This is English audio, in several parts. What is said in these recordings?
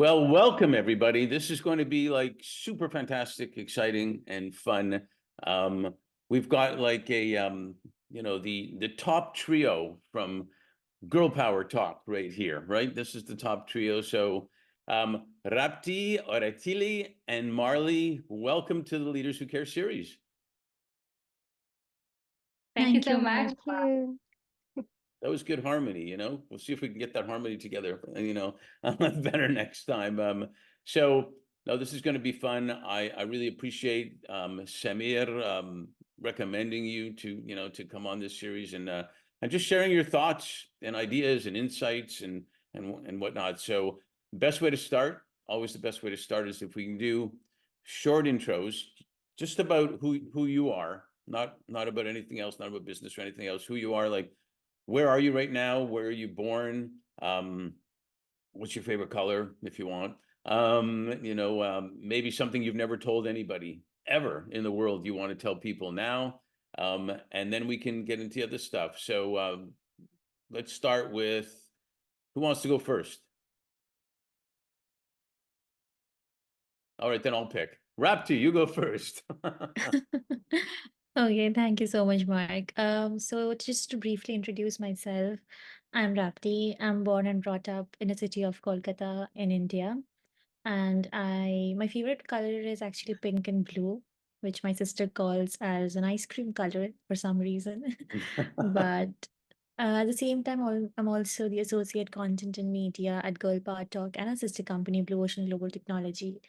Well, welcome everybody. This is going to be like super fantastic, exciting, and fun. We've got like a the top trio from Girl Power Talk right here, right? This is the top trio. So Rapti, Oratile, and Marlie, welcome to the Leaders Who Care series. Thank you so Thank much. you. That was good harmony, you know. We'll see if we can get that harmony together, better next time. So no, this is going to be fun. I really appreciate Samir recommending you to come on this series and just sharing your thoughts and ideas and insights and whatnot. So best way to start, always the best way to start is if we can do short intros, just about who you are, not about anything else, not about business or anything else. Who you are, like. Where are you right now? Where are you born? What's your favorite color, if you want? Maybe something you've never told anybody ever in the world you want to tell people now. And then we can get into other stuff. So let's start with, who wants to go first? All right, then I'll pick. Rapti, you go first. Okay, thank you so much, Mark. So just to briefly introduce myself, I'm Rapti. I'm born and brought up in the city of Kolkata in India. And my favorite color is actually pink and blue, which my sister calls as an ice cream color for some reason. But at the same time, I'm also the associate content and media at Girl Power Talk and a sister company, Blue Ocean Global Technology.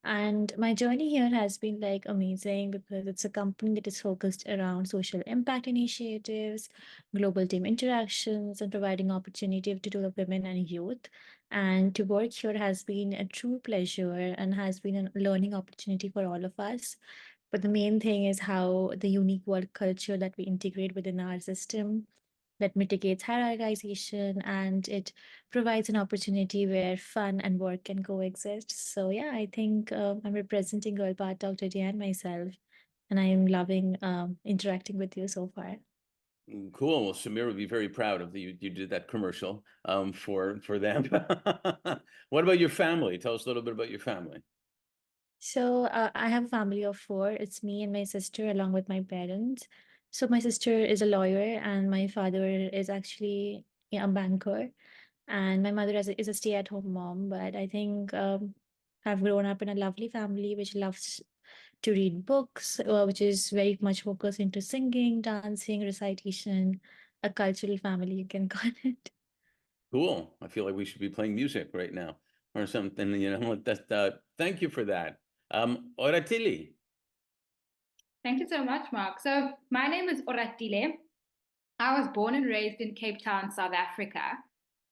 And my journey here has been like amazing because it's a company that is focused around social impact initiatives, global team interactions, and providing opportunity to develop women and youth. And to work here has been a true pleasure and has been a learning opportunity for all of us. But the main thing is how the unique work culture that we integrate within our system that mitigates hierarchization and it provides an opportunity where fun and work can coexist. So yeah, I think I'm representing Girl Power Talk today and myself, and I am loving interacting with you so far. Cool. Well, Samir would be very proud of you. You did that commercial for them. What about your family? Tell us a little bit about your family. So I have a family of four. It's me and my sister along with my parents. So my sister is a lawyer and my father is actually a banker. And my mother is a stay-at-home mom, but I think I've grown up in a lovely family which loves to read books, which is very much focused into singing, dancing, recitation, a cultural family, you can call it. Cool. I feel like we should be playing music right now or something, thank you for that. Oratili. Thank you so much, Mark. So my name is Oratile. I was born and raised in Cape Town, South Africa.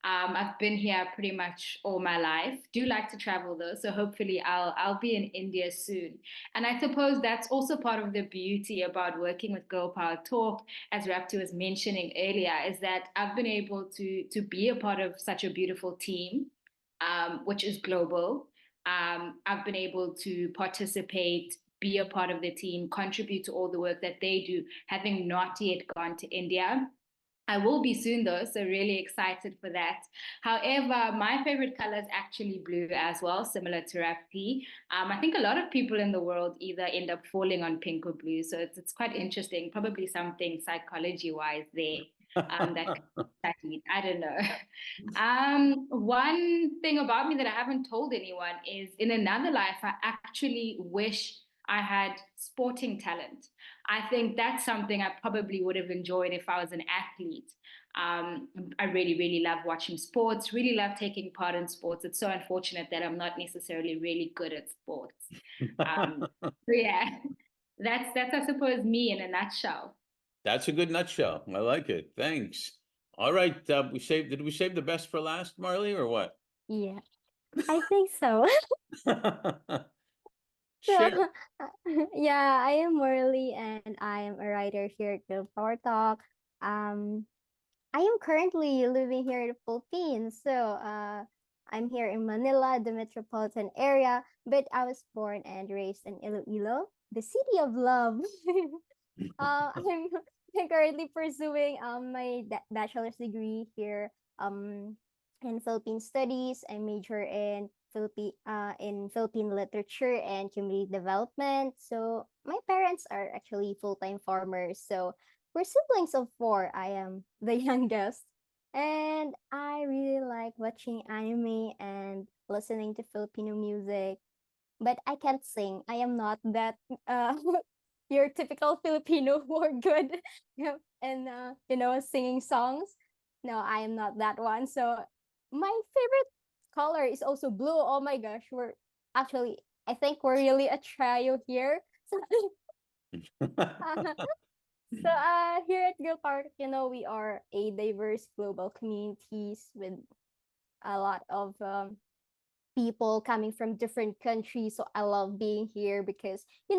I've been here pretty much all my life. Do like to travel though, so hopefully I'll be in India soon. And I suppose that's also part of the beauty about working with Girl Power Talk, as Rapti was mentioning earlier, is that I've been able to be a part of such a beautiful team, which is global. I've been able to participate, be a part of the team, contribute to all the work that they do, having not yet gone to India. I will be soon though, so really excited for that. However, my favorite color is actually blue as well, similar to Rapti. I think a lot of people in the world either end up falling on pink or blue, so it's quite interesting. Probably something psychology-wise there that can be studied. I don't know. One thing about me that I haven't told anyone is in another life, I actually wish I had sporting talent. I think that's something I probably would have enjoyed if I was an athlete. I really, really love watching sports, really love taking part in sports. It's so unfortunate that I'm not necessarily really good at sports. So yeah, that's I suppose me in a nutshell. That's a good nutshell. I like it. Thanks. All right. Did we save the best for last, Marlie, or what? Yeah, I think so. So, Share. yeah, I am Marlie and I am a writer here at Girl Power Talk. Um, I am currently living here in the Philippines. So, I'm here in Manila, the metropolitan area, but I was born and raised in Iloilo, the city of love. I'm currently pursuing my bachelor's degree here in Philippine studies. I major in in Philippine literature and community development. So my parents are actually full-time farmers. So we're siblings of four. I am the youngest. And I really like watching anime and listening to Filipino music, but I can't sing. I am not that uh your typical Filipino who are good and singing songs. No, I am not that one. So my favorite color is also blue. Oh my gosh, we're actually I think we're really a trio here. So here at Girl Park, we are a diverse global communities with a lot of people coming from different countries. So I love being here because you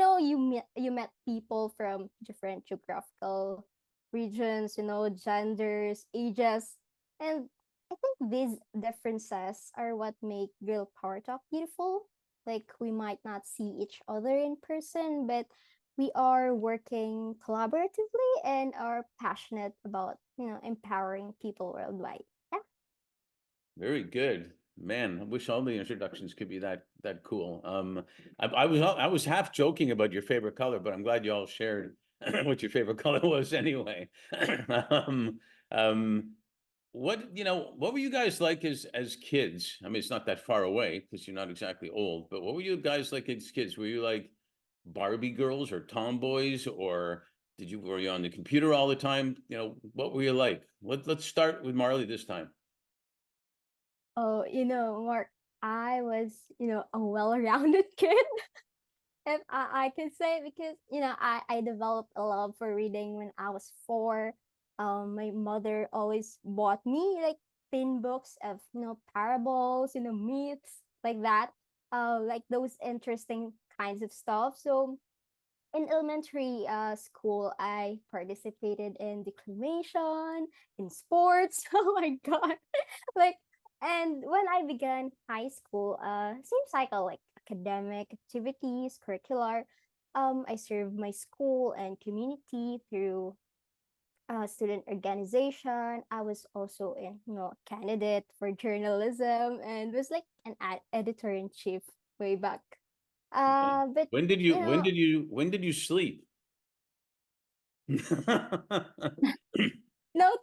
met people from different geographical regions, genders, ages, and I think these differences are what make Girl Power Talk beautiful. Like we might not see each other in person, but we are working collaboratively and are passionate about empowering people worldwide. Yeah. Very good. Man, I wish all the introductions could be that cool. I was half joking about your favorite color, but I'm glad you all shared what your favorite color was anyway. um, um, what were you guys like as kids? I mean, it's not that far away because you're not exactly old, but what were you guys like as kids? Were you like Barbie girls or tomboys, or were you on the computer all the time? What were you like? Let's start with Marley this time. Oh, Mark, I was, a well-rounded kid, if I could say, because, I developed a love for reading when I was 4. My mother always bought me like thin books of, parables, myths, like that, like those interesting kinds of stuff. So in elementary school, I participated in declamation, in sports. Oh my god! like, and when I began high school, same cycle, like academic activities, curricular. I served my school and community through student organization. I was also in, candidate for journalism and was like an editor in chief way back. Okay. But When did you sleep? no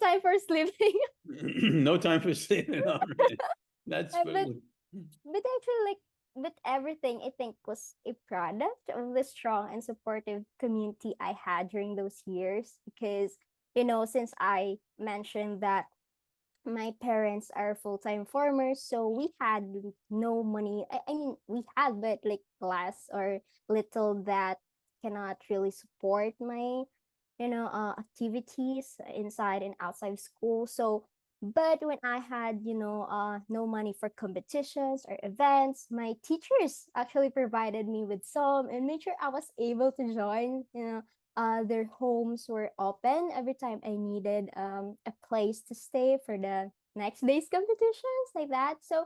time for sleeping. No time for sleeping. All right. That's But actually, like, but everything I think was a product of the strong and supportive community I had during those years. Because since I mentioned that my parents are full-time farmers, so we had no money. I mean, we had, but like less or little that cannot really support my activities inside and outside school. So but when I had no money for competitions or events, my teachers actually provided me with some and made sure I was able to join. Their homes were open every time I needed a place to stay for the next day's competitions, like that. So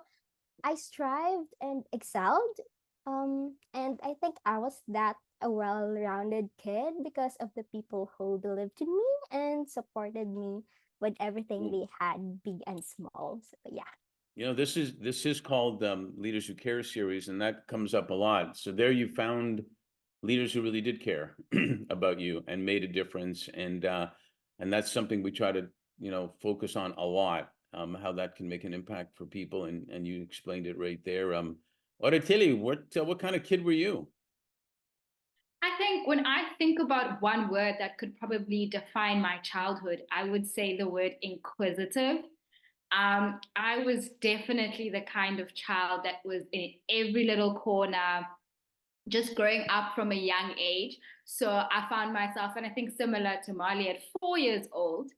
I strived and excelled. And I think I was that a well-rounded kid because of the people who believed in me and supported me with everything cool. they had, big and small. So yeah. This is called Leaders Who Care series, and that comes up a lot. So there you found leaders who really did care about you and made a difference, and that's something we try to focus on a lot. How that can make an impact for people, and you explained it right there. Oratile, what kind of kid were you? I think when I think about one word that could probably define my childhood, I would say the word inquisitive. I was definitely the kind of child that was in every little corner, just growing up from a young age. So I found myself, and I think similar to Marley, at 4 years old,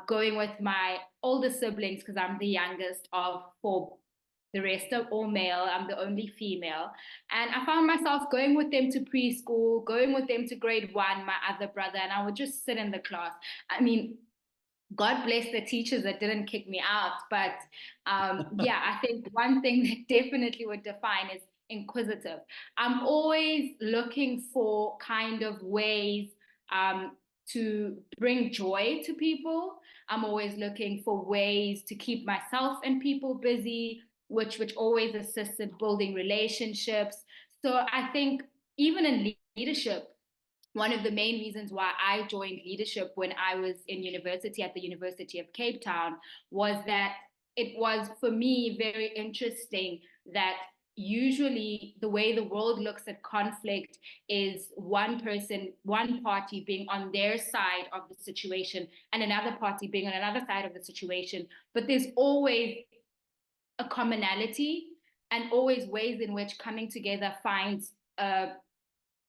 going with my older siblings because I'm the youngest of four. The rest are all male. I'm the only female. And I found myself going with them to preschool, going with them to grade 1, my other brother, and I would just sit in the class. I mean, God bless the teachers that didn't kick me out. But yeah, I think one thing that definitely would define is inquisitive. I'm always looking for kind of ways um, to bring joy to people. I'm always looking for ways to keep myself and people busy. which always assists in building relationships. So I think even in leadership, one of the main reasons why I joined leadership when I was in university at the University of Cape Town was that it was for me very interesting that usually the way the world looks at conflict is one person, one party being on their side of the situation and another party being on another side of the situation. But there's always a commonality and always ways in which coming together finds a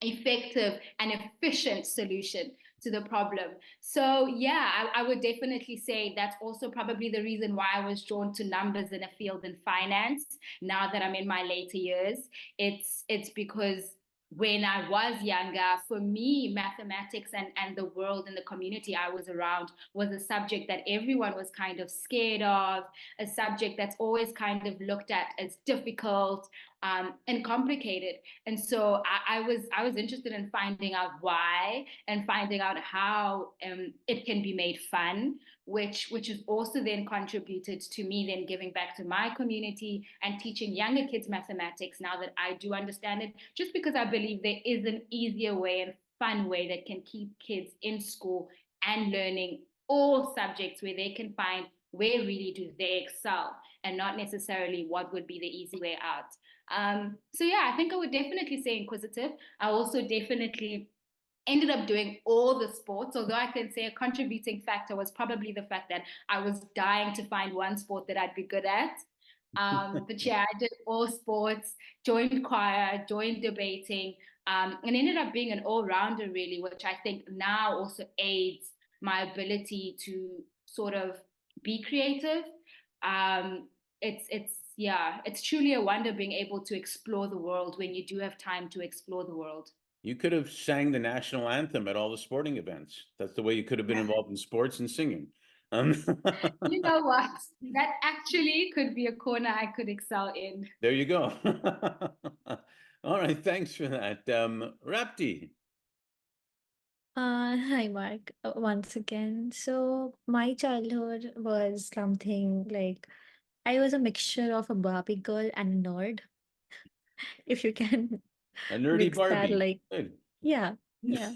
effective and efficient solution to the problem. So yeah, I would definitely say that's also probably the reason why I was drawn to numbers in a field in finance. Now that I'm in my later years, it's because when I was younger, for me, mathematics and the world and the community I was around was a subject that everyone was kind of scared of, a subject that's always kind of looked at as difficult and complicated. And so I was interested in finding out why and finding out how it can be made fun, which has also then contributed to me then giving back to my community and teaching younger kids mathematics now that I do understand it, just because I believe there is an easier way and fun way that can keep kids in school and learning all subjects where they can find where really do they excel and not necessarily what would be the easy way out. So yeah, I think I would definitely say inquisitive. I also definitely ended up doing all the sports, although I can say a contributing factor was probably the fact that I was dying to find one sport that I'd be good at. But yeah, I did all sports, joined choir, joined debating, and ended up being an all-rounder really, which I think now also aids my ability to sort of be creative. It's yeah, it's truly a wonder being able to explore the world when you do have time to explore the world. You could have sang the national anthem at all the sporting events. That's the way you could have been involved in sports and singing. You know what? That actually could be a corner I could excel in. There you go. All right, thanks for that. Rapti. Hi, Mark, once again. So, my childhood was something like I was a mixture of a Barbie girl and a nerd, if you can A nerdy mix that. Barbie. Like, Good. yeah, yeah.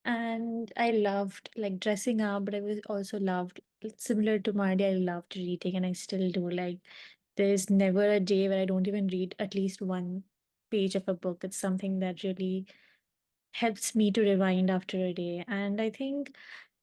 And I loved like dressing up, but I was also loved, similar to Marty, I loved reading, and I still do. Like, there's never a day where I don't even read at least one page of a book. It's something that really helps me to rewind after a day. And I think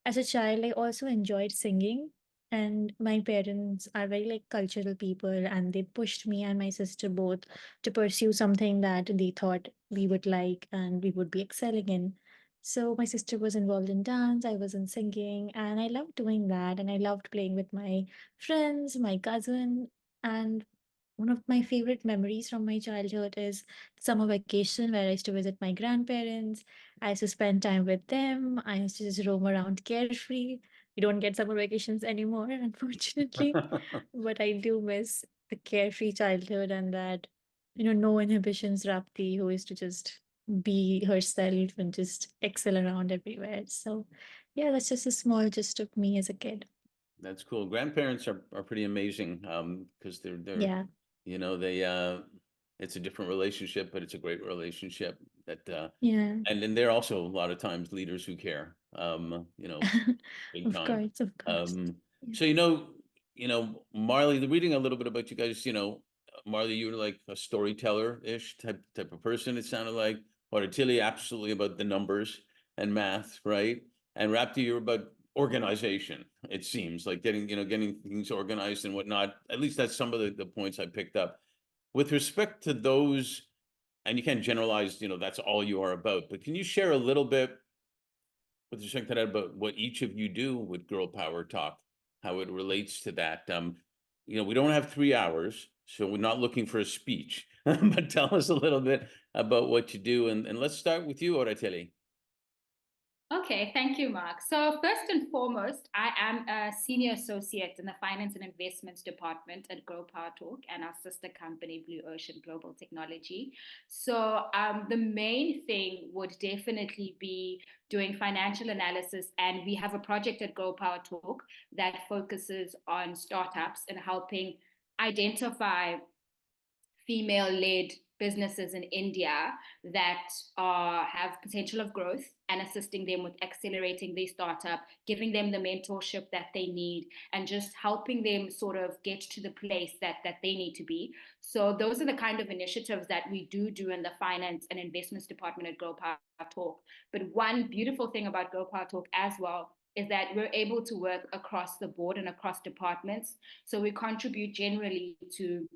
as a child, I also enjoyed singing. And my parents are very like cultural people, and they pushed me and my sister both to pursue something that they thought we would like and we would be excelling in. So my sister was involved in dance, I was in singing, and I loved doing that. And I loved playing with my friends, my cousin. And one of my favorite memories from my childhood is summer vacation where I used to visit my grandparents. I used to spend time with them. I used to just roam around carefree. We don't get summer vacations anymore, unfortunately. But I do miss the carefree childhood and that, no inhibitions Rapti who used to just be herself and just excel around everywhere. So yeah, that's just a small gist of me as a kid. That's cool. Grandparents are pretty amazing because they're Yeah. they it's a different relationship, but it's a great relationship that Yeah. and then they're also a lot of times leaders who care. Big Of time. course, of course. Yeah. So Marley, the reading a little bit about you guys, Marley, you were like a storyteller-ish type of person, it sounded like. Oratile, absolutely about the numbers and math, right? And Rapti, you're about organization, it seems like getting things organized and whatnot. At least that's some of the points I picked up. With respect to those, and you can't generalize, that's all you are about, but can you share a little bit with respect to that about what each of you do with Girl Power Talk, how it relates to that? We don't have 3 hours, so we're not looking for a speech, but tell us a little bit about what you do. And let's start with you, Oratile. Okay, thank you, Mark. So first and foremost, I am a senior associate in the Finance and Investments Department at Grow Power Talk and our sister company, Blue Ocean Global Technology. So the main thing would definitely be doing financial analysis, and we have a project at Grow Power Talk that focuses on startups and helping identify female-led businesses in India that have potential of growth and assisting them with accelerating their startup, giving them the mentorship that they need, and just helping them sort of get to the place that they need to be. So those are the kind of initiatives that we do in the finance and investments department at Girl Power Talk. But one beautiful thing about Girl Power Talk as well is that we're able to work across the board and across departments. So we contribute generally to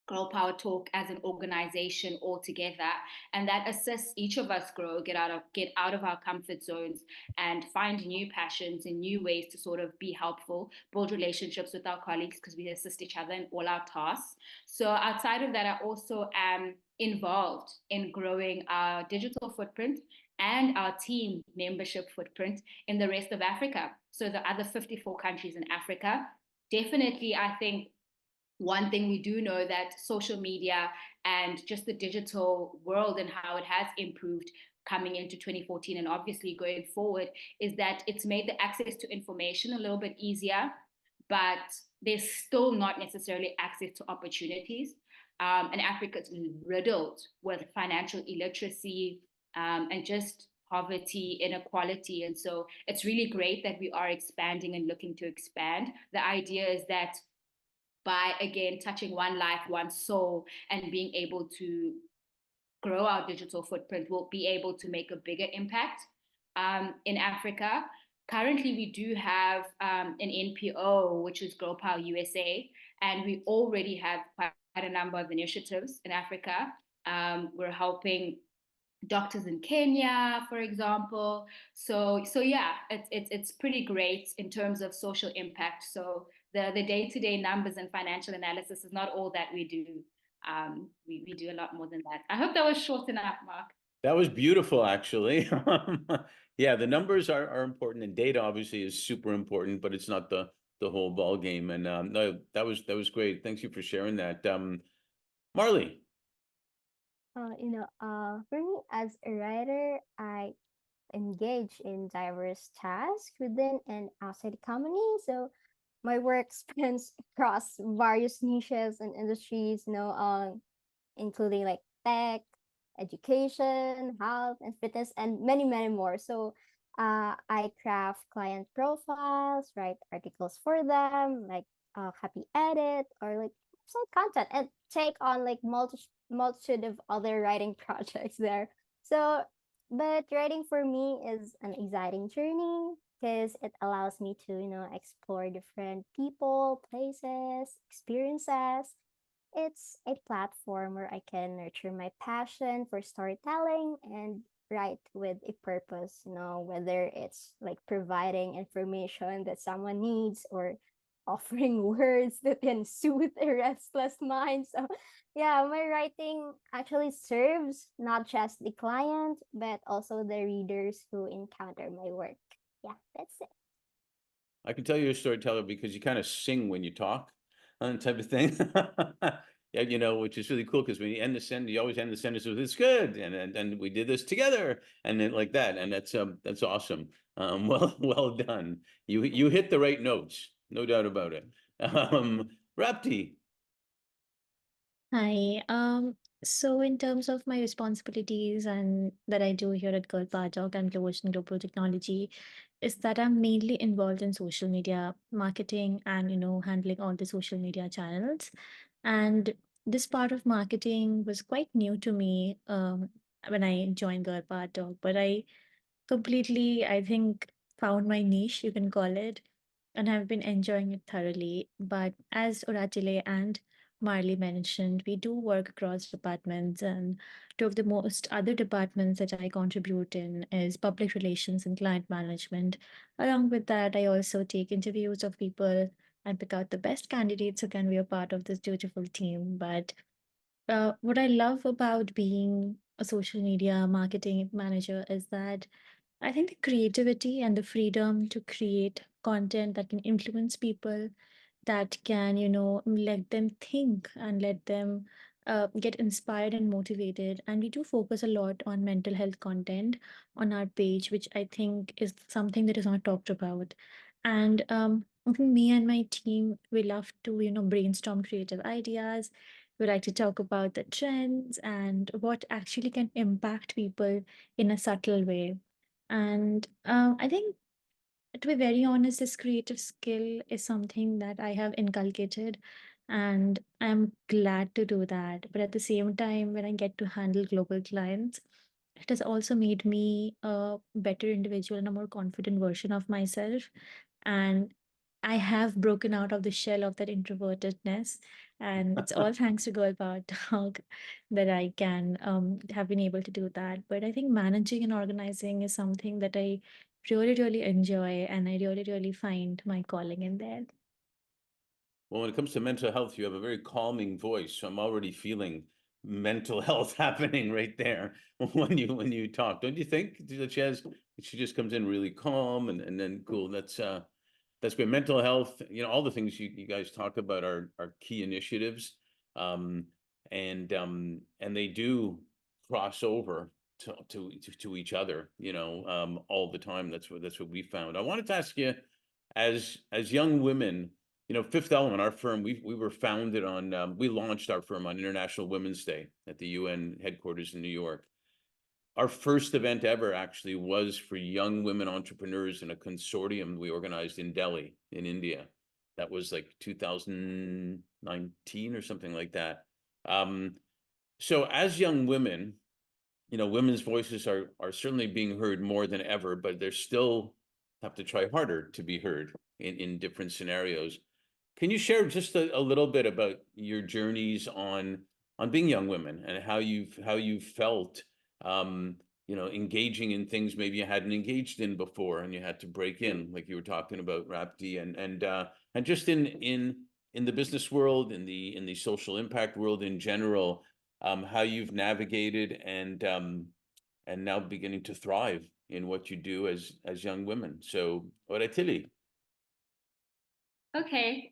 Girl Power Talk as an organization altogether, and that assists each of us grow, get out of our comfort zones, and find new passions and new ways to sort of be helpful, build relationships with our colleagues because we assist each other in all our tasks. So outside of that, I also am involved in growing our digital footprint and our team membership footprint in the rest of Africa. So the other 54 countries in Africa. Definitely, I think one thing we do know that social media and just the digital world and how it has improved coming into 2014 and obviously going forward is that it's made the access to information a little bit easier, but there's still not necessarily access to opportunities. And Africa is riddled with financial illiteracy and just poverty, inequality. And so it's really great that we are expanding and looking to expand. The idea is that by, again, touching one life, one soul, and being able to grow our digital footprint, we'll be able to make a bigger impact in Africa. Currently, we do have an NPO, which is Girl Power USA, and we already have quite a number of initiatives in Africa. We're helping doctors in Kenya, for example. So yeah, it's pretty great in terms of social impact. So the day-to-day numbers and financial analysis is not all that we do. We do a lot more than that. I hope that was short enough, Mark. That was beautiful, actually. Yeah, the numbers are important, and data obviously is super important, but it's not the whole ball game. And no, that was great. Thank you for sharing that. Marlie. For me as a writer, I engage in diverse tasks within and outside the company. So my work spans across various niches and industries, including like tech, education, health, and fitness, and many, many more. So I craft client profiles, write articles for them, like copy edit or like website content, and take on like multitude of other writing projects there. So, but writing for me is an exciting journey because it allows me to, explore different people, places, experiences. It's a platform where I can nurture my passion for storytelling and write with a purpose, whether it's like providing information that someone needs or offering words that can soothe a restless mind. So, yeah, my writing actually serves not just the client, but also the readers who encounter my work. Yeah, that's it. I can tell you're a storyteller because you kind of sing when you talk, type of thing. Yeah, which is really cool because when you end the sentence, you always end the sentence with "It's good," and we did this together, and then like that, and that's awesome. Well done. You hit the right notes, no doubt about it. Rapti. Hi. So in terms of my responsibilities and that I do here at Girl Power Talk and Global Technology, is that I'm mainly involved in social media marketing and handling all the social media channels. And this part of marketing was quite new to me when I joined Girl Power Talk, but I completely, I think, found my niche, you can call it, and have been enjoying it thoroughly. But as Oratile and Marley mentioned, we do work across departments, and two of the most other departments that I contribute in is public relations and client management. Along with that, I also take interviews of people and pick out the best candidates who can be a part of this beautiful team. But what I love about being a social media marketing manager is that I think the creativity and the freedom to create content that can influence people, that can, let them think and let them get inspired and motivated. And we do focus a lot on mental health content on our page, which I think is something that is not talked about. And I think me and my team, we love to, brainstorm creative ideas. We like to talk about the trends and what actually can impact people in a subtle way. And I think, to be very honest, this creative skill is something that I have inculcated, and I'm glad to do that. But at the same time, when I get to handle global clients, it has also made me a better individual and a more confident version of myself. And I have broken out of the shell of that introvertedness. And it's all thanks to Girl Power Talk that I can have been able to do that. But I think managing and organizing is something that I really, really enjoy. And I really, really find my calling in there. Well, when it comes to mental health, you have a very calming voice. So I'm already feeling mental health happening right there when you talk. Don't you think that she just comes in really calm and then cool. That's great. Mental health, all the things you guys talk about are key initiatives. And they do cross over to each other, all the time. That's what we found. I wanted to ask you, as young women, Fifth Element, our firm, we were founded on, we launched our firm on International Women's Day at the UN headquarters in New York. Our first event ever actually was for young women entrepreneurs in a consortium we organized in Delhi, in India. That was like 2019 or something like that. So as young women, women's voices are certainly being heard more than ever, but they're still have to try harder to be heard in different scenarios. Can you share just a little bit about your journeys on being young women and how you've felt, engaging in things maybe you hadn't engaged in before and you had to break in, like you were talking about, Rapti, and just in the business world, in the social impact world in general, how you've navigated and now beginning to thrive in what you do as young women. So, Oratile. Okay.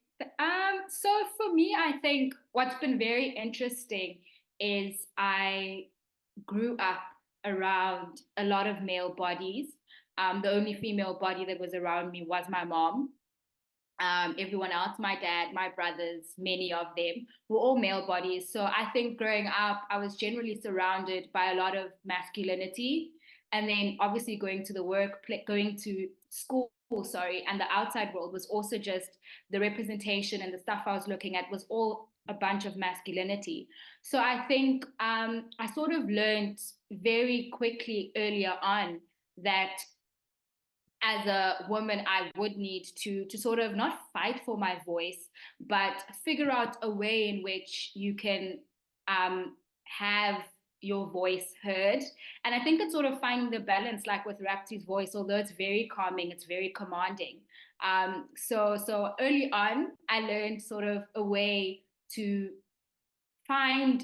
So for me, I think what's been very interesting is I grew up around a lot of male bodies. The only female body that was around me was my mom. Everyone else, my dad, my brothers, many of them were all male bodies. So I think growing up, I was generally surrounded by a lot of masculinity. And then obviously going to the going to school, sorry, and the outside world was also just the representation, and the stuff I was looking at was all a bunch of masculinity. So I think I sort of learned very quickly earlier on that as a woman, I would need to sort of not fight for my voice, but figure out a way in which you can have your voice heard. And I think it's sort of finding the balance, like with Rapti's voice, although it's very calming, it's very commanding. So early on, I learned sort of a way to find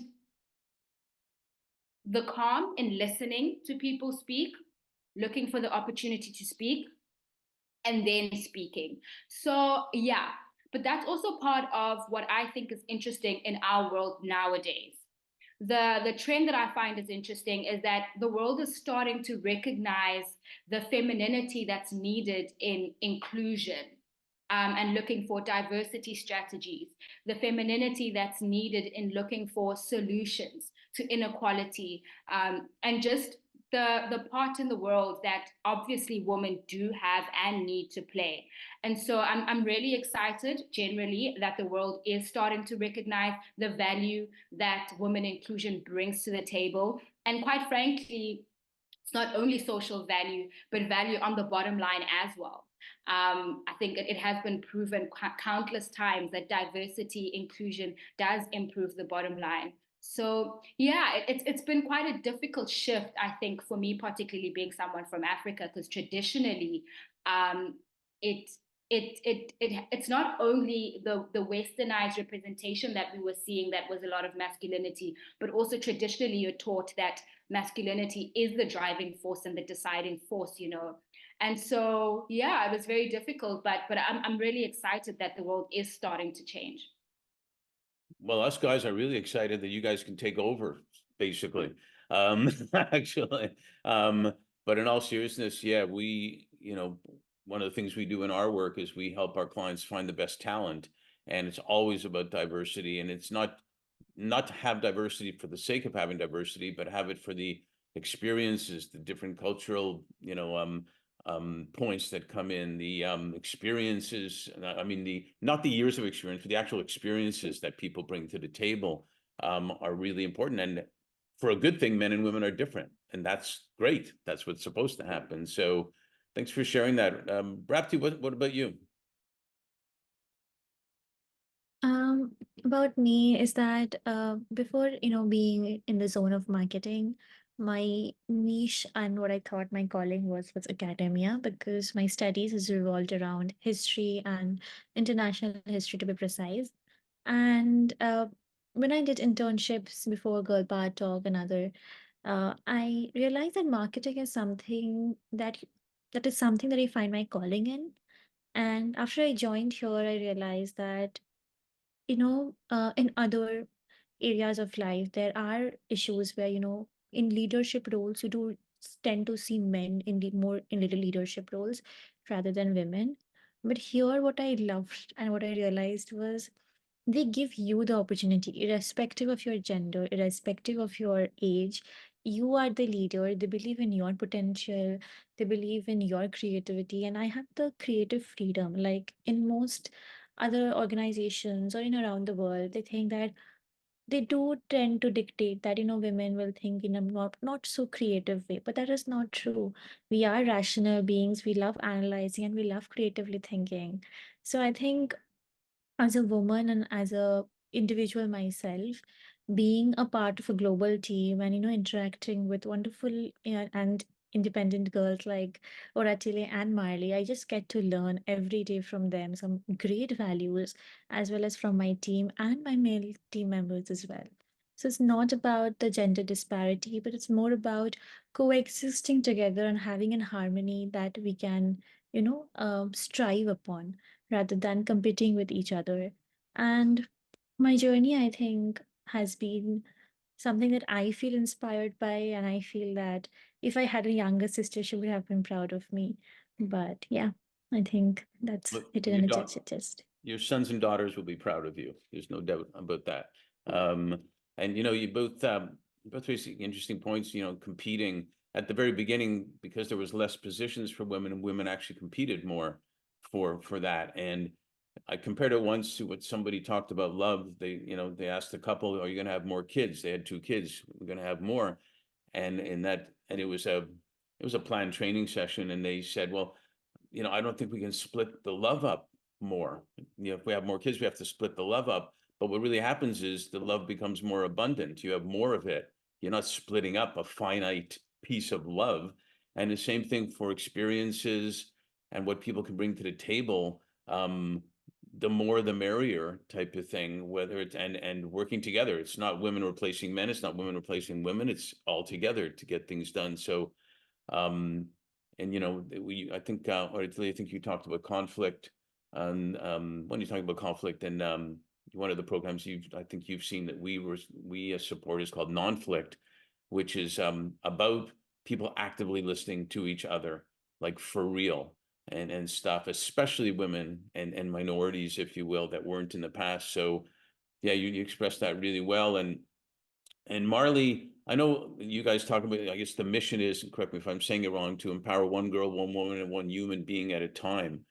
the calm in listening to people speak, looking for the opportunity to speak, and then speaking. So yeah, but that's also part of what I think is interesting in our world nowadays. The trend that I find is interesting is that the world is starting to recognize the femininity that's needed in inclusion, and looking for diversity strategies, the femininity that's needed in looking for solutions to inequality, and just the part in the world that obviously women do have and need to play. And so I'm really excited generally that the world is starting to recognize the value that women inclusion brings to the table. And quite frankly, it's not only social value, but value on the bottom line as well. I think it has been proven countless times that diversity, inclusion does improve the bottom line. So yeah, it's been quite a difficult shift, I think, for me, particularly being someone from Africa, because traditionally, um, it it's not only the westernized representation that we were seeing that was a lot of masculinity, but also traditionally you're taught that masculinity is the driving force and the deciding force. And so yeah, it was very difficult, but I'm really excited that the world is starting to change. Well, us guys are really excited that you guys can take over, basically. Actually, but in all seriousness, yeah, one of the things we do in our work is we help our clients find the best talent, and it's always about diversity. And it's not to have diversity for the sake of having diversity, but have it for the experiences, the different cultural, points that come in, the experiences. I mean, not the years of experience, but the actual experiences that people bring to the table are really important. And for a good thing, men and women are different, and that's great. That's what's supposed to happen. So thanks for sharing that. Rapti, what about you? About me is that before being in the zone of marketing, my niche and what I thought my calling was academia, because my studies is revolved around history and international history, to be precise. And when I did internships before Girl Power Talk and other, I realized that marketing is something that is something that I find my calling in. And after I joined here, I realized that in other areas of life, there are issues where, in leadership roles, you do tend to see men in the more in little leadership roles rather than women. But here, what I loved and what I realized was they give you the opportunity, irrespective of your gender, irrespective of your age. You are the leader. They believe in your potential. They believe in your creativity. And I have the creative freedom. Like in most other organizations or in around the world, they think that they do tend to dictate that women will think in a not so creative way, but that is not true. We are rational beings. We love analyzing and we love creatively thinking. So I think as a woman and as a individual myself, being a part of a global team and interacting with wonderful and independent girls like Oratile and Marley, I just get to learn every day from them some great values, as well as from my team and my male team members as well. So it's not about the gender disparity, but it's more about coexisting together and having a harmony that we can strive upon rather than competing with each other. And my journey, I think, has been something that I feel inspired by. And I feel that if I had a younger sister, she would have been proud of me. But yeah, I think that's Look, it in a gist. your sons and daughters will be proud of you. There's no doubt about that. And you both raised interesting points. Competing at the very beginning, because there was less positions for women, and women actually competed more for that. And I compared it once to what somebody talked about love. They asked the couple, "Are you going to have more kids?" They had 2 kids. We're going to have more, and it was a planned training session, and they said, "Well, I don't think we can split the love up more. If we have more kids, we have to split the love up. But what really happens is the love becomes more abundant. You have more of it. You're not splitting up a finite piece of love." And the same thing for experiences and what people can bring to the table. The more the merrier type of thing, whether it's and working together. It's not women replacing men. It's not women replacing women. It's all together to get things done. So um, and I think or I think you talked about conflict, and when you talk about conflict, and one of the programs I think you've seen that we support is called Nonflict, which is about people actively listening to each other, like for real, and stuff, especially women and minorities, if you will, that weren't in the past. So yeah, you expressed that really well. And Marley, I know you guys talk about, I guess the mission is, and correct me if I'm saying it wrong, to empower one girl, one woman, and one human being at a time.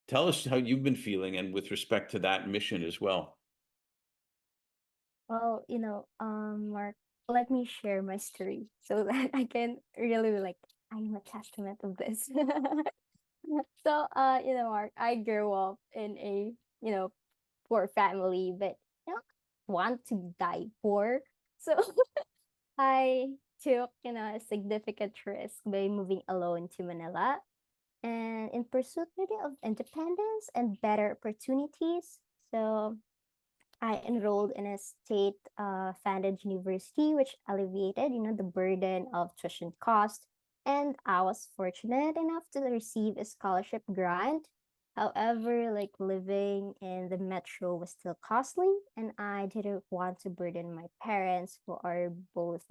Tell us how you've been feeling, and with respect to that mission as well. Well, Mark, let me share my story so that I can really be like, I'm a testament of this. So, Mark, I grew up in a, poor family, but want to die poor. So I took, a significant risk by moving alone to Manila and in pursuit maybe of independence and better opportunities. So I enrolled in a state funded university, which alleviated, the burden of tuition cost. And I was fortunate enough to receive a scholarship grant. However, like living in the metro was still costly, and I didn't want to burden my parents, who are both,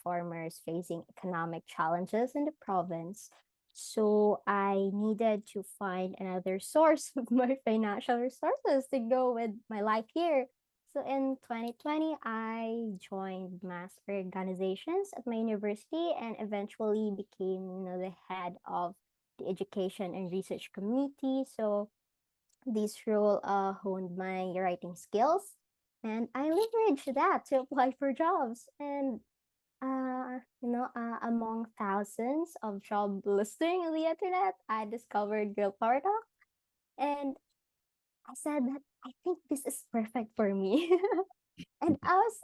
farmers facing economic challenges in the province. So I needed to find another source of my financial resources to go with my life here. So in 2020, I joined mass organizations at my university and eventually became, the head of the education and research community. So this role honed my writing skills, and I leveraged that to apply for jobs. And among thousands of job listings on the internet, I discovered Girl Power Talk, and I said that I think this is perfect for me. And I was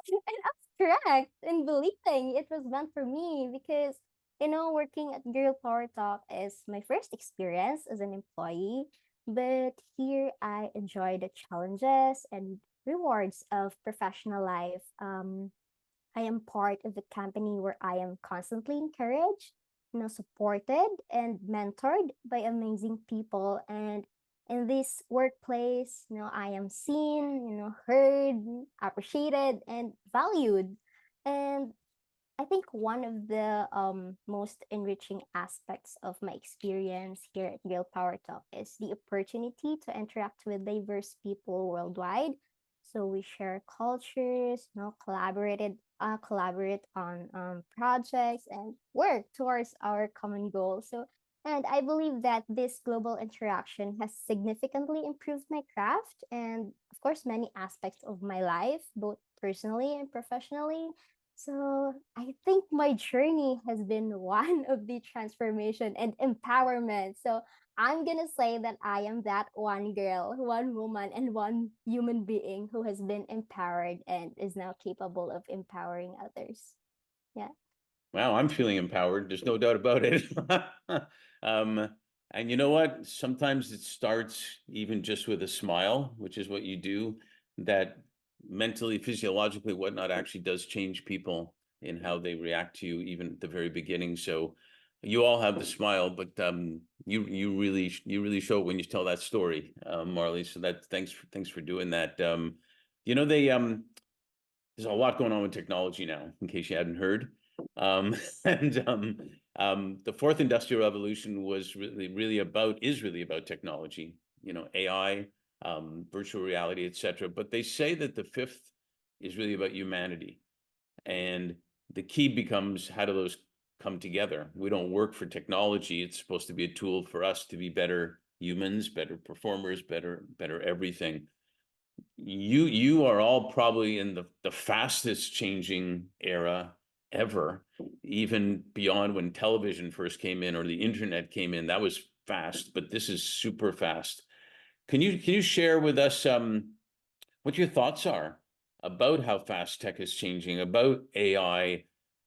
correct in believing it was meant for me because working at Girl Power Talk is my first experience as an employee, but here I enjoy the challenges and rewards of professional life. I am part of a company where I am constantly encouraged, supported and mentored by amazing people. And in this workplace, I am seen, heard, appreciated, and valued. And I think one of the most enriching aspects of my experience here at Real Power Talk is the opportunity to interact with diverse people worldwide. So we share cultures, collaborate on projects and work towards our common goal. So, and I believe that this global interaction has significantly improved my craft and, of course, many aspects of my life, both personally and professionally. So I think my journey has been one of the transformation and empowerment. So I'm gonna say that I am that one girl, one woman, and one human being who has been empowered and is now capable of empowering others. Yeah. Wow, I'm feeling empowered. There's no doubt about it. um, and you know what? Sometimes it starts even just with a smile, which is what you do, that mentally, physiologically, whatnot actually does change people in how they react to you, even at the very beginning. So you all have the smile, but you really show it when you tell that story, Marlie. So that thanks for doing that. They there's a lot going on with technology now, in case you hadn't heard. And the fourth industrial revolution was really about technology, AI, virtual reality, etc. But they say that the fifth is really about humanity. And the key becomes, how do those come together? We don't work for technology. It's supposed to be a tool for us to be better humans, better performers, better everything. You are all probably in the fastest changing era ever, even beyond when television first came in or the internet came in. That was fast, but this is super fast. Can you share with us what your thoughts are about how fast tech is changing, about AI,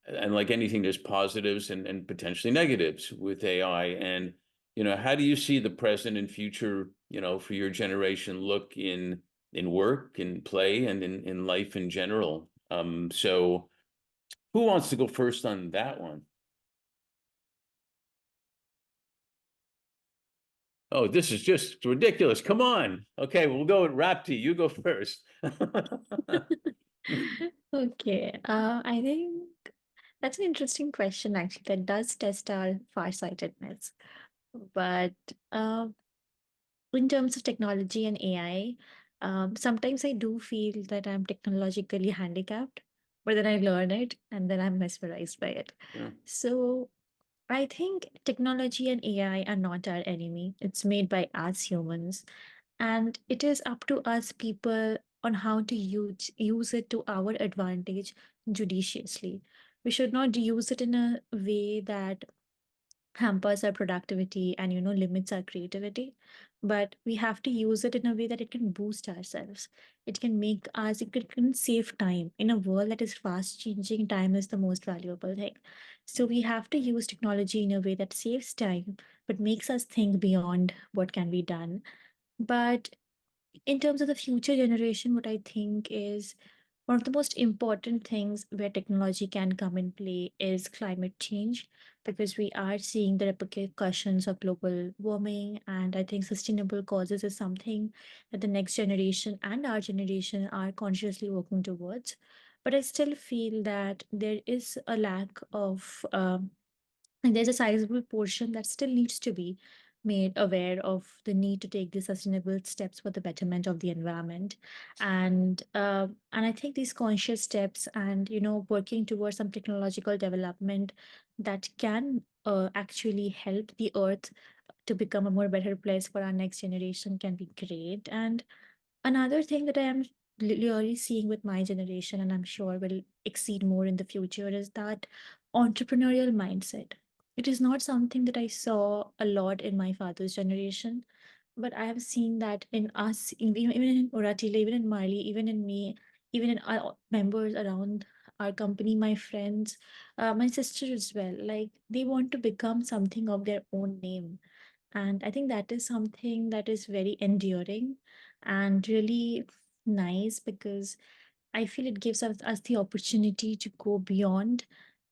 and like anything, there's positives and potentially negatives with AI, and how do you see the present and future, for your generation look in work, in play, and in life in general? So who wants to go first on that one? Oh, this is just ridiculous. Come on. Okay, we'll go with Rapti. You go first. Okay, I think that's an interesting question, actually, that does test our farsightedness. But uh, in terms of technology and AI, sometimes I do feel that I'm technologically handicapped, but then I learn it and then I'm mesmerized by it. Yeah. So I think technology and AI are not our enemy. It's made by us humans. And it is up to us people on how to use it to our advantage judiciously. We should not use it in a way that hampers our productivity and limits our creativity, but we have to use it in a way that it can boost ourselves. It can save time. In a world that is fast changing, time is the most valuable thing. So we have to use technology in a way that saves time but makes us think beyond what can be done. But in terms of the future generation, what I think is one of the most important things where technology can come in play is climate change, because we are seeing the repercussions of global warming. And I think sustainable causes is something that the next generation and our generation are consciously working towards. But I still feel that there is a lack of And there's a sizable portion that still needs to be made aware of the need to take the sustainable steps for the betterment of the environment. And I think these conscious steps and working towards some technological development that can actually help the earth to become a more better place for our next generation can be great. And another thing that I am really seeing with my generation, and I'm sure will exceed more in the future, is that entrepreneurial mindset. It is not something that I saw a lot in my father's generation, but I have seen that in us, even in Oratile, even in Marley, even in me, even in our members around our company, my friends, my sister as well. Like they want to become something of their own name. And I think that is something that is very enduring and really nice because I feel it gives us the opportunity to go beyond.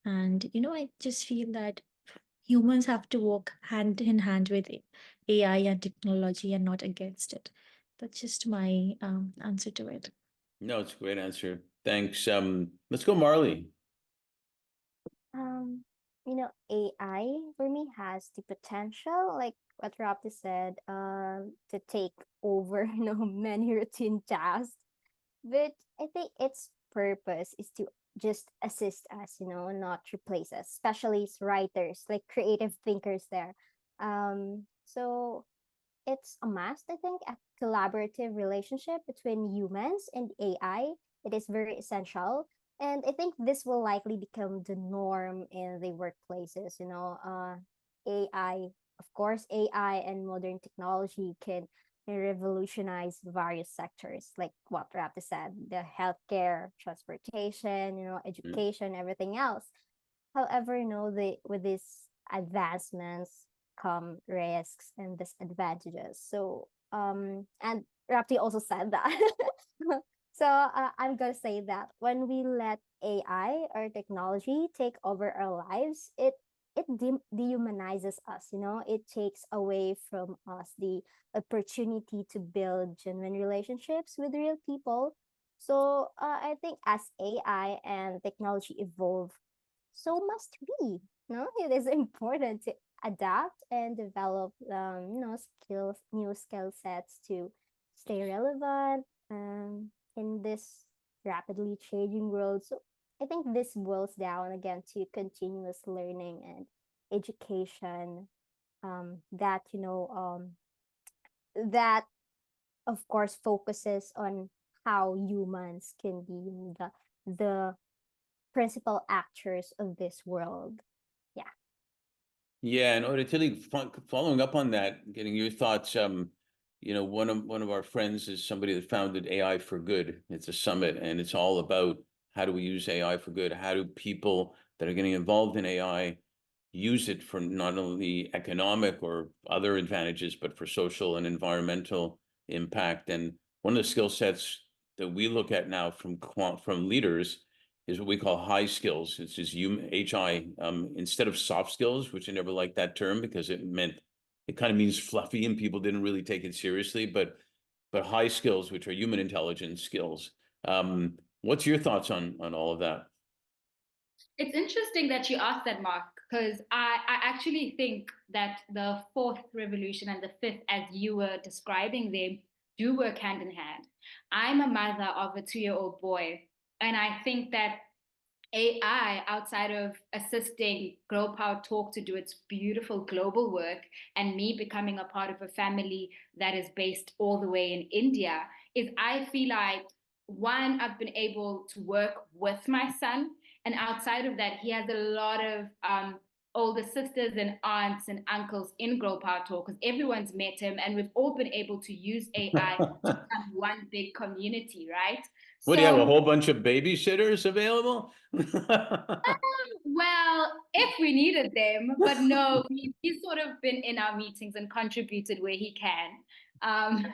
And, I just feel that humans have to walk hand in hand with AI and technology and not against it. That's just my answer to it. No, it's a great answer. Thanks. Let's go, Marley. Um, AI for me has the potential, like what Rapti said, to take over, many routine tasks. But I think its purpose is to just assist us, not replace us, especially as writers, like creative thinkers there. So it's a must, I think, a collaborative relationship between humans and AI. It is very essential. And I think this will likely become the norm in the workplaces. AI, of course, AI and modern technology can revolutionize various sectors, like what Rapti said, the healthcare, transportation, education, everything else. However, with these advancements come risks and disadvantages. So, and Rapti also said that. So I'm gonna say that when we let AI or technology take over our lives, it dehumanizes us. It takes away from us the opportunity to build genuine relationships with real people. So I think as AI and technology evolve, so must we. No, it is important to adapt and develop skills, new skill sets to stay relevant in this rapidly changing world. So I think this boils down again to continuous learning and education, that that of course focuses on how humans can be the principal actors of this world. Yeah. Yeah, and Oratile, following up on that, getting your thoughts. One of our friends is somebody that founded AI for Good. It's a summit, and it's all about how do we use AI for good? How do people that are getting involved in AI use it for not only economic or other advantages, but for social and environmental impact? And one of the skill sets that we look at now from leaders is what we call high skills. It's just HI, instead of soft skills, which I never liked that term because it kind of means fluffy and people didn't really take it seriously, but high skills, which are human intelligence skills. What's your thoughts on all of that? It's interesting that you asked that, Mark, because I actually think that the fourth revolution and the fifth, as you were describing them, do work hand in hand. I'm a mother of a 2-year-old boy, and I think that AI, outside of assisting Girl Power Talk to do its beautiful global work, and me becoming a part of a family that is based all the way in India, is I feel like, one, I've been able to work with my son. And outside of that, he has a lot of older sisters and aunts and uncles in Girl Power Talk because everyone's met him, and we've all been able to use AI to become one big community, right? What do you have, a whole bunch of babysitters available? Well, if we needed them, but no, he's sort of been in our meetings and contributed where he can. Um,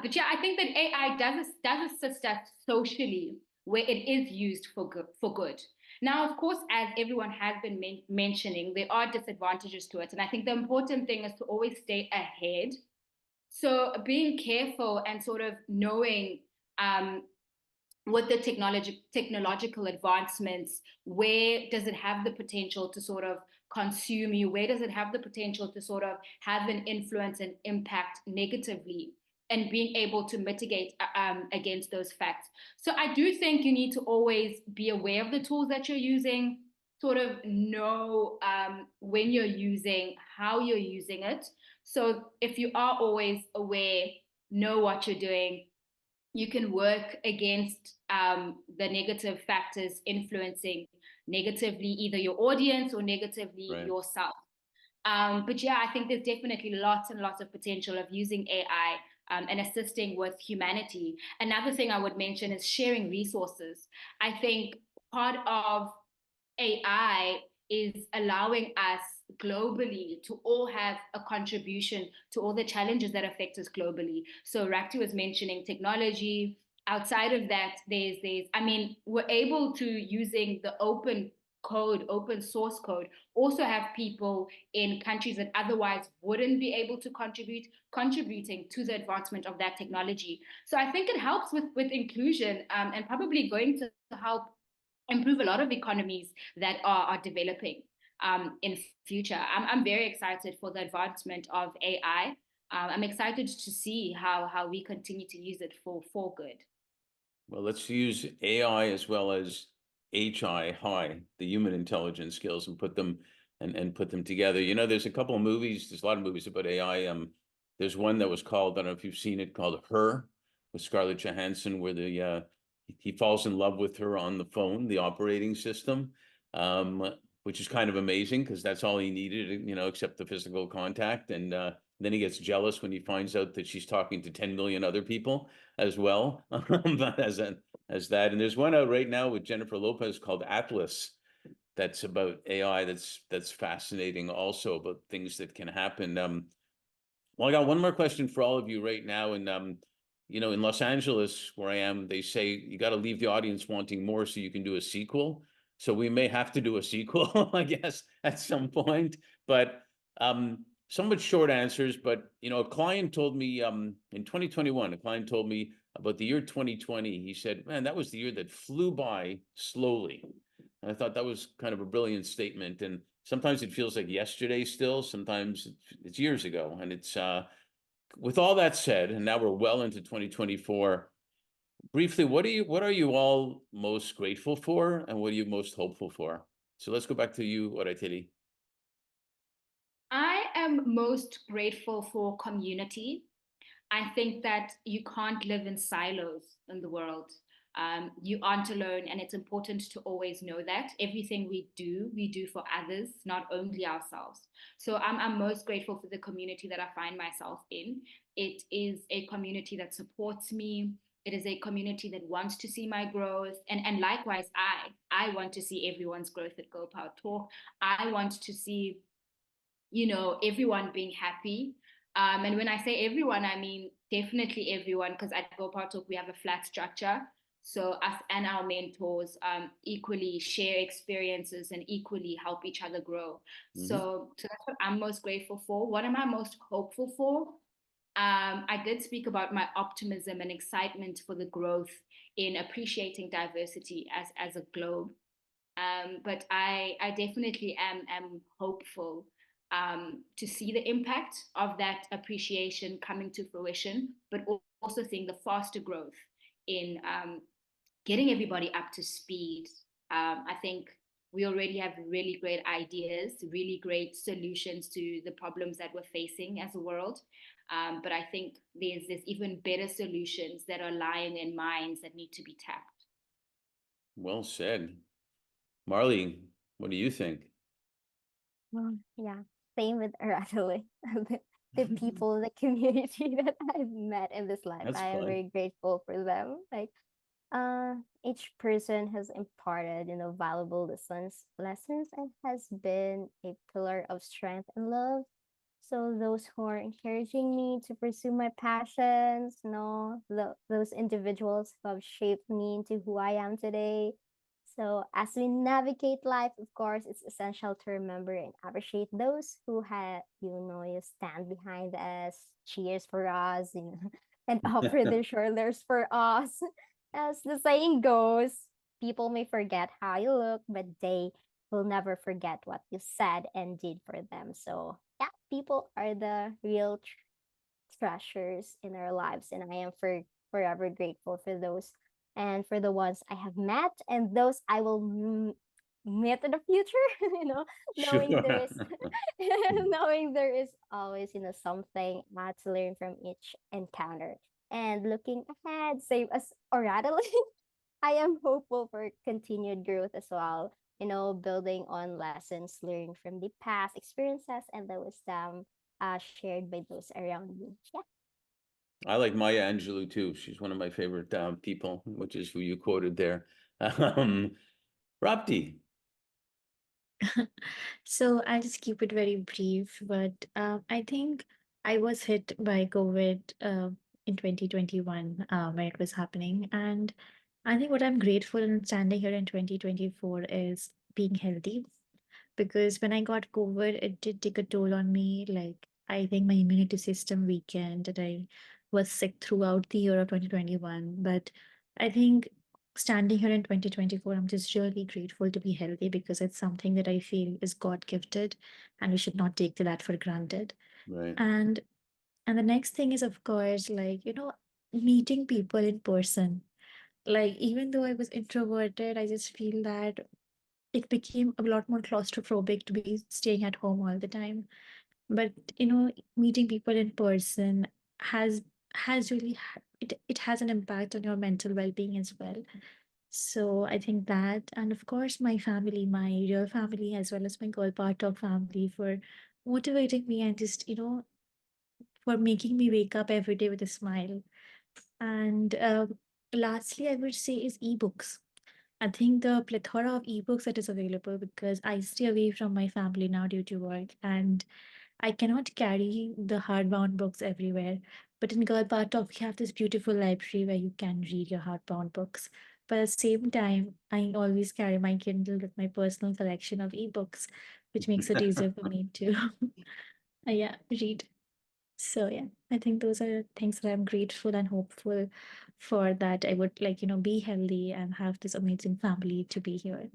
but yeah, I think that AI does assist us socially where it is used for good. Now, of course, as everyone has been mentioning, there are disadvantages to it, and I think the important thing is to always stay ahead. So being careful and sort of knowing with the technological advancements, where does it have the potential to sort of consume you? Where does it have the potential to sort of have an influence and impact negatively? And being able to mitigate against those facts. So I do think you need to always be aware of the tools that you're using, sort of know when you're using, how you're using it. So if you are always aware, know what you're doing, you can work against the negative factors influencing negatively either your audience or negatively Right. yourself. But yeah, I think there's definitely lots and lots of potential of using AI and assisting with humanity. Another thing I would mention is sharing resources. I think part of AI is allowing us globally to all have a contribution to all the challenges that affect us globally. So Rapti was mentioning technology. Outside of that, I mean, we're able to, using the open code, open source code, also have people in countries that otherwise wouldn't be able to contributing to the advancement of that technology. So I think it helps with inclusion and probably going to help improve a lot of economies that are developing in future. I'm very excited for the advancement of AI. I'm excited to see how we continue to use it for good. Well, let's use AI as well as HI, the human intelligence skills, and put them and put them together. You know, there's a couple of movies, there's a lot of movies about AI. There's one that was called, I don't know if you've seen it, called Her, with Scarlett Johansson, where he falls in love with her on the phone, the operating system, which is kind of amazing because that's all he needed, you know, except the physical contact. And then he gets jealous when he finds out that she's talking to 10 million other people as well. as that. And there's one out right now with Jennifer Lopez called Atlas, that's about AI. That's fascinating also, about things that can happen. Well, I got one more question for all of you right now. And you know, in Los Angeles, where I am, they say you got to leave the audience wanting more so you can do a sequel. So we may have to do a sequel, I guess, at some point. But somewhat short answers. But you know, a client told me in 2021, a client told me about the year 2020. He said, "Man, that was the year that flew by slowly." And I thought that was kind of a brilliant statement. And sometimes it feels like yesterday still, sometimes it's years ago. And it's with all that said, and now we're well into 2024, briefly, what are you all most grateful for, and what are you most hopeful for? So let's go back to you, Oratile. I am most grateful for community. I think that you can't live in silos in the world. You aren't alone, and it's important to always know that everything we do for others, not only ourselves. So I'm most grateful for the community that I find myself in. It is a community that supports me. It is a community that wants to see my growth, and likewise, I want to see everyone's growth at Go Power Talk. I want to see, you know, everyone being happy. And when I say everyone, I mean definitely everyone, because at Go Power Talk, we have a flat structure. So us and our mentors equally share experiences and equally help each other grow. Mm-hmm. So that's what I'm most grateful for. What am I most hopeful for? I did speak about my optimism and excitement for the growth in appreciating diversity as a globe. But I definitely am hopeful to see the impact of that appreciation coming to fruition, but also seeing the faster growth in getting everybody up to speed. I think we already have really great ideas, really great solutions to the problems that we're facing as a world. But I think there's even better solutions that are lying in minds that need to be tapped. Well said. Marlie, what do you think? Yeah, same with Oratile. The people, the community that I've met in this life, That's I am fun. very grateful for them. Like, each person has imparted, valuable lessons, and has been a pillar of strength and love. So those who are encouraging me to pursue my passions, those individuals who have shaped me into who I am today. So as we navigate life, of course, it's essential to remember and appreciate those who have, you stand behind us, cheers for us, and offer their shoulders for us. As the saying goes, people may forget how you look, but they will never forget what you said and did for them. So, yeah, people are the real treasures in our lives, and I am forever grateful for those and for the ones I have met and those I will meet in the future. Knowing there Sure. is knowing there is always something to learn from each encounter. And looking ahead, same as Oratile, I am hopeful for continued growth as well. Building on lessons learned from the past experiences and the wisdom shared by those around me. Yeah. I like Maya Angelou too. She's one of my favorite people, which is who you quoted there. Rapti. So I'll just keep it very brief, but I think I was hit by COVID in 2021 when it was happening. And I think what I'm grateful in standing here in 2024 is being healthy, because when I got COVID, it did take a toll on me. Like, I think my immunity system weakened and I was sick throughout the year of 2021. But I think standing here in 2024, I'm just really grateful to be healthy, because it's something that I feel is God gifted and we should not take that for granted. Right. And and the next thing is, of course, like, meeting people in person. Like, even though I was introverted, I just feel that it became a lot more claustrophobic to be staying at home all the time. But meeting people in person has it has an impact on your mental well-being as well. So I think that, and of course my family, my real family, as well as my girl part of family, for motivating me and just for making me wake up every day with a smile. And lastly, I would say is ebooks. I think the plethora of ebooks that is available, because I stay away from my family now due to work, and I cannot carry the hardbound books everywhere. But in Girl Partok, we have this beautiful library where you can read your hardbound books. But at the same time, I always carry my Kindle with my personal collection of ebooks, which makes it easier for me to yeah, read. So yeah, I think those are things that I'm grateful and hopeful for, that I would like, be healthy and have this amazing family to be here.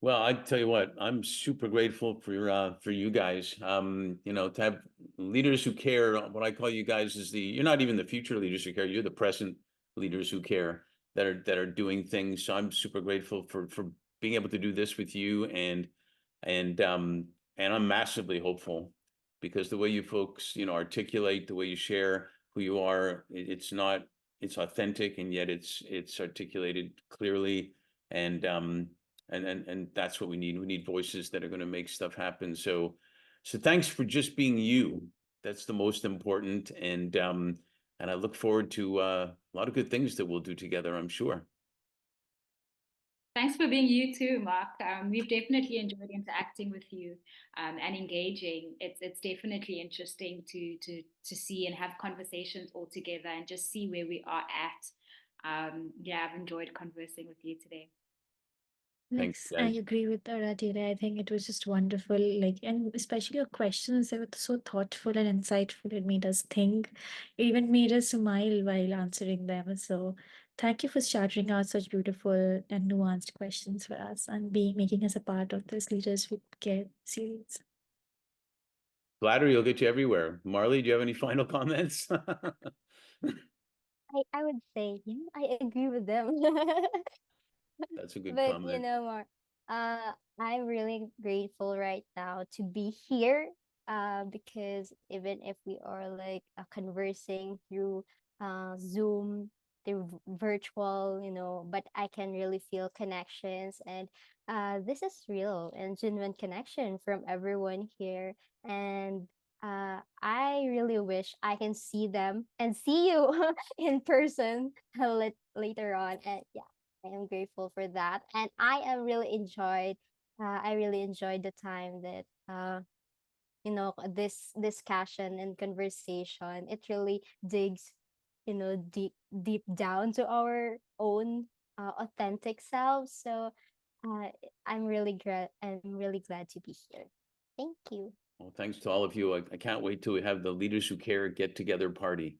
Well, I tell you what, I'm super grateful for you guys. To have leaders who care. What I call you guys is you're not even the future leaders who care, you're the present leaders who care, that are doing things. So I'm super grateful for being able to do this with you, and I'm massively hopeful, because the way you folks, articulate, the way you share who you are, it's authentic, and yet it's articulated clearly, and that's what we need. We need voices that are going to make stuff happen. So thanks for just being you. That's the most important. And I look forward to a lot of good things that we'll do together, I'm sure. Thanks for being you too, Mark. We've definitely enjoyed interacting with you and engaging. It's definitely interesting to see and have conversations all together and just see where we are at. Yeah, I've enjoyed conversing with you today. Thanks, Yes, I guys. agree with Aratira. I think it was just wonderful, like, and especially your questions, they were so thoughtful and insightful. It made us think. It even made us smile while answering them. So thank you for shattering out such beautiful and nuanced questions for us and making us a part of this Leaders with Care series. Flattery will get you everywhere. Marlie, do you have any final comments? I would say, yeah, I agree with them. That's a good But comment. Mark, I'm really grateful right now to be here. Because even if we are like conversing through Zoom, through virtual, but I can really feel connections, and this is real and genuine connection from everyone here. And I really wish I can see them and see you in person later on. And yeah, I am grateful for that, and I really enjoyed the time that this discussion and conversation. It really digs deep down to our own authentic selves. So uh, I'm really glad to be here. Thank you. Well, thanks to all of you. I can't wait till we have the Leaders Who Care get together party.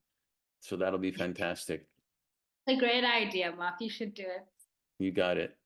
So that'll be fantastic. It's a great idea, Mark. You should do it. You got it.